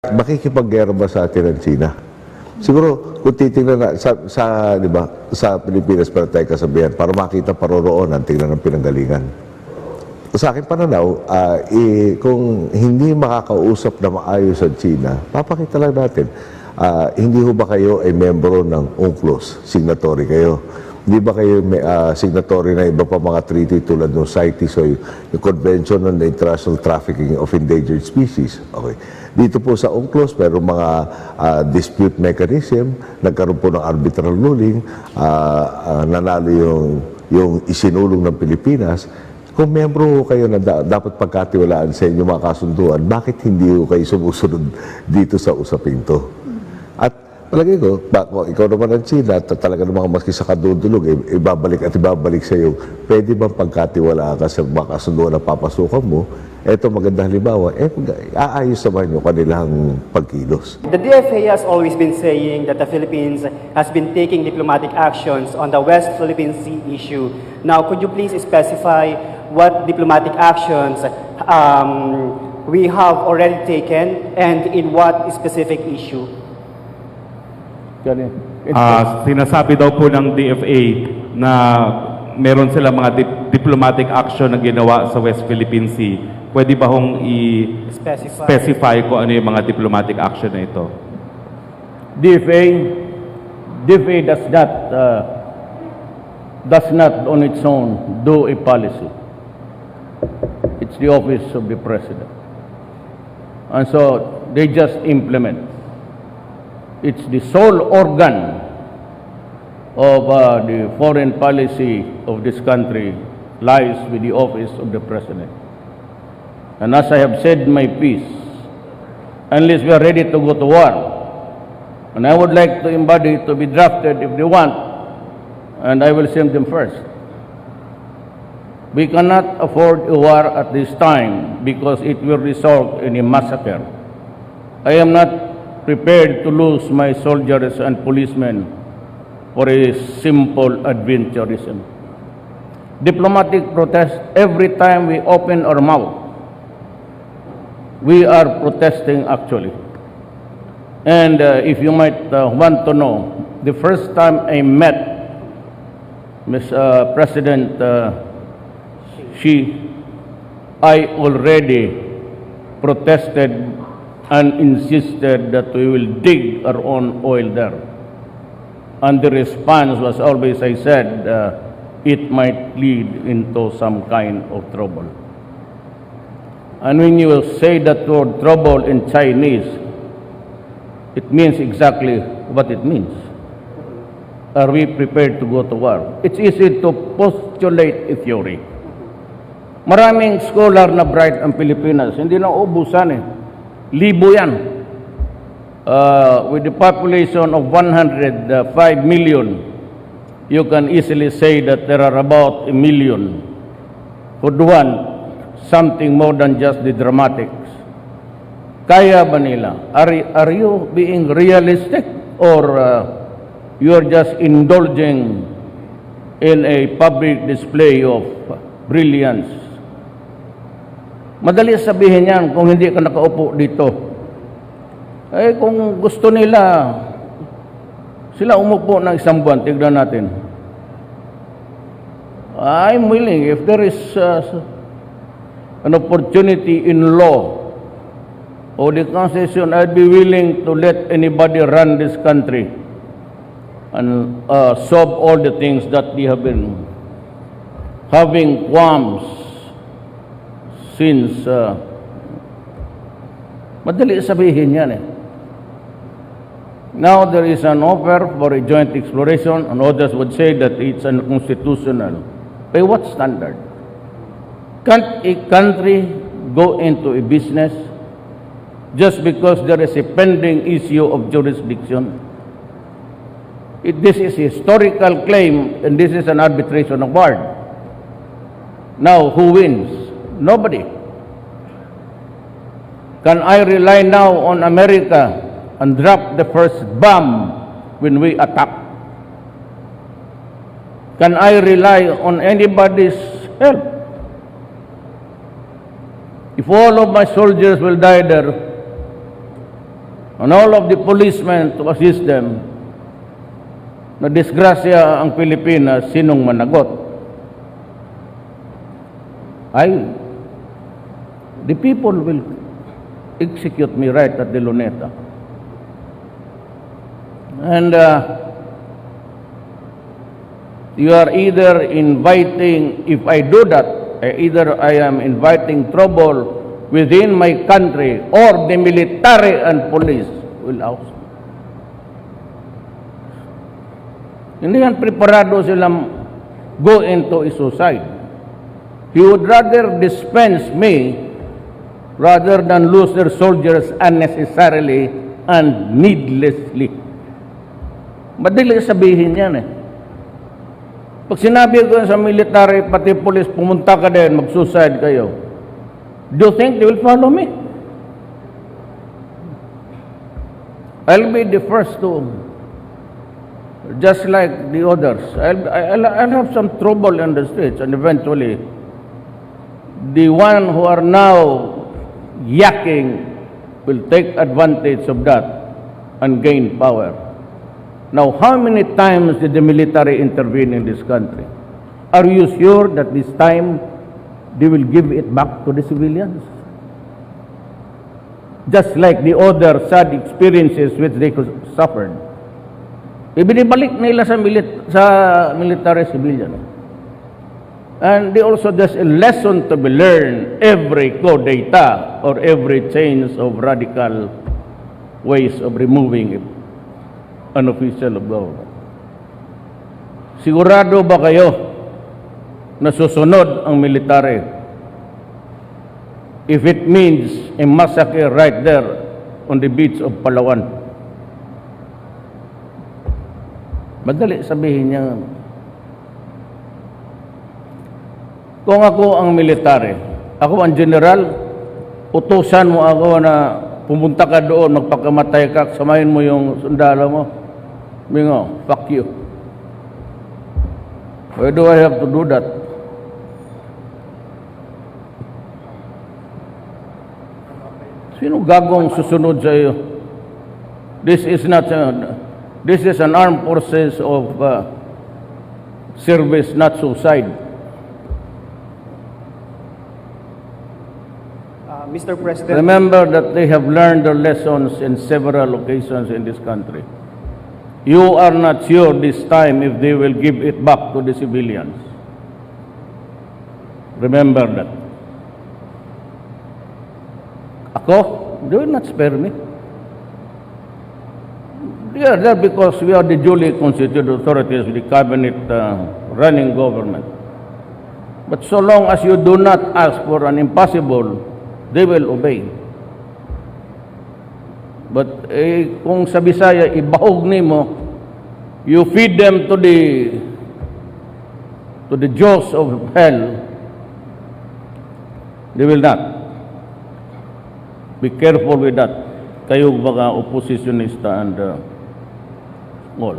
Makikipaggera ba sa atin ang China? Siguro, kung titingnan na di ba, sa Pilipinas para tayo kasabihan, para makita paroroonan, tingnan ang pinanggalingan. Sa akin pananaw, kung hindi makakausap na maayos ang China, papakita lang natin, hindi ho ba kayo ay membro ng UNCLOS, signatory kayo? Hindi ba kayo signatory na iba pa mga treaty tulad ng CITES o yung Convention on the International Trafficking of Endangered Species? Okay. Dito po sa UNCLOS, pero mga dispute mechanism, nagkaroon po ng arbitral ruling, nanalo yung isinulong ng Pilipinas. Kung membro kayo na dapat pagkatiwalaan sa inyo mga kasunduan, bakit hindi kayo sumusunod dito sa usaping to? At palagi ko, ikaw naman ang China, talaga namang maski sa kadudulog, ibabalik at ibabalik sa iyo, pwede bang pagkatiwalaan ka sa mga kasunduan na papasukan mo? Ito magandang halimbawa, aayos naman yung kanilang pagkilos. The DFA has always been saying that the Philippines has been taking diplomatic actions on the West Philippine Sea issue. Now, could you please specify what diplomatic actions we have already taken and in what specific issue? Sinasabi daw po ng DFA na meron sila mga diplomatic action na ginawa sa West Philippine Sea. Pwede ba hong i-specify kung ano yung mga diplomatic action na ito? DFA does not on its own do a policy. It's the office of the President. And so they just implement. It's the sole organ of the foreign policy of this country lies with the office of the President. And as I have said my piece, unless we are ready to go to war, and I would like to embody to be drafted if they want, and I will send them first. We cannot afford a war at this time because it will result in a massacre. I am not prepared to lose my soldiers and policemen for a simple adventurism. Diplomatic protest, every time we open our mouth, we are protesting actually. And if you might want to know, the first time I met President Xi, I already protested and insisted that we will dig our own oil there. And the response was always, I said, it might lead into some kind of trouble. And when you say that word trouble in Chinese, it means exactly what it means. Are we prepared to go to war? It's easy to postulate a theory. Maraming scholar na bright ang Pilipinas, hindi na ubusan eh. Libo yan. With the population of 105 million, you can easily say that there are about 1 million who want something more than just the dramatics. Kaya ba nila? Are you being realistic or you are just indulging in a public display of brilliance? Madali sabihin yan kung hindi ka nakaupo dito. Eh kung gusto nila, sila umupo ng isang buwan, tignan natin. I'm willing, if there is an opportunity in law or the Constitution, I'd be willing to let anybody run this country and solve all the things that they have been having qualms since. Madali sabihin yan eh. Now there is an offer for a joint exploration, and others would say that it's unconstitutional. By what standard? Can't a country go into a business just because there is a pending issue of jurisdiction? This is a historical claim, and this is an arbitration award. Now, who wins? Nobody. Can I rely now on America and drop the first bomb when we attack? Can I rely on anybody's help? If all of my soldiers will die there, and all of the policemen to assist them, na disgrasya ang Pilipinas, sinong managot? The people will execute me right at the Luneta. And you are either inviting, if I do that, either I am inviting trouble within my country or the military and police will oust. Hindi yan preparado silang go into a suicide. He would rather dispense me rather than lose their soldiers unnecessarily and needlessly. Madali sabihin yan eh. Pag sinabi ko sa military, pati police, pumunta ka din, mag-suicide kayo. Do you think they will follow me? I'll be the first to, just like the others. I'll have some trouble in the streets, and eventually, the one who are now yakking will take advantage of that and gain power. Now, how many times did the military intervene in this country? Are you sure that this time they will give it back to the civilians? Just like the other sad experiences which they suffered. Ibinibalik nila sa military civilian. And they also, there's a lesson to be learned every coup-d'etat or every change of radical ways of removing an official of government. Sigurado ba kayo na susunod ang military if it means a massacre right there on the beach of Palawan? Madali sabihin niya. Kung ako ang military, ako ang general, utusan mo ako na pumunta ka doon, magpakamatay ka, samayin mo yung sundalo mo. Bingo, fuck you. Why do I have to do that? Sino gagong susunod sa iyo? This is not, this is an armed forces of service, not suicide. Mr. President. Remember that they have learned their lessons in several occasions in this country. You are not sure this time if they will give it back to the civilians. Remember that. Ako, they will not spare me. They are there because we are the duly constituted authorities with the cabinet running government. But so long as you do not ask for an impossible, they will obey. But kung sa Bisaya, ibahog nimo, you feed them to the jaws of hell, they will not. Be careful with that. Kayo mga oppositionista and all.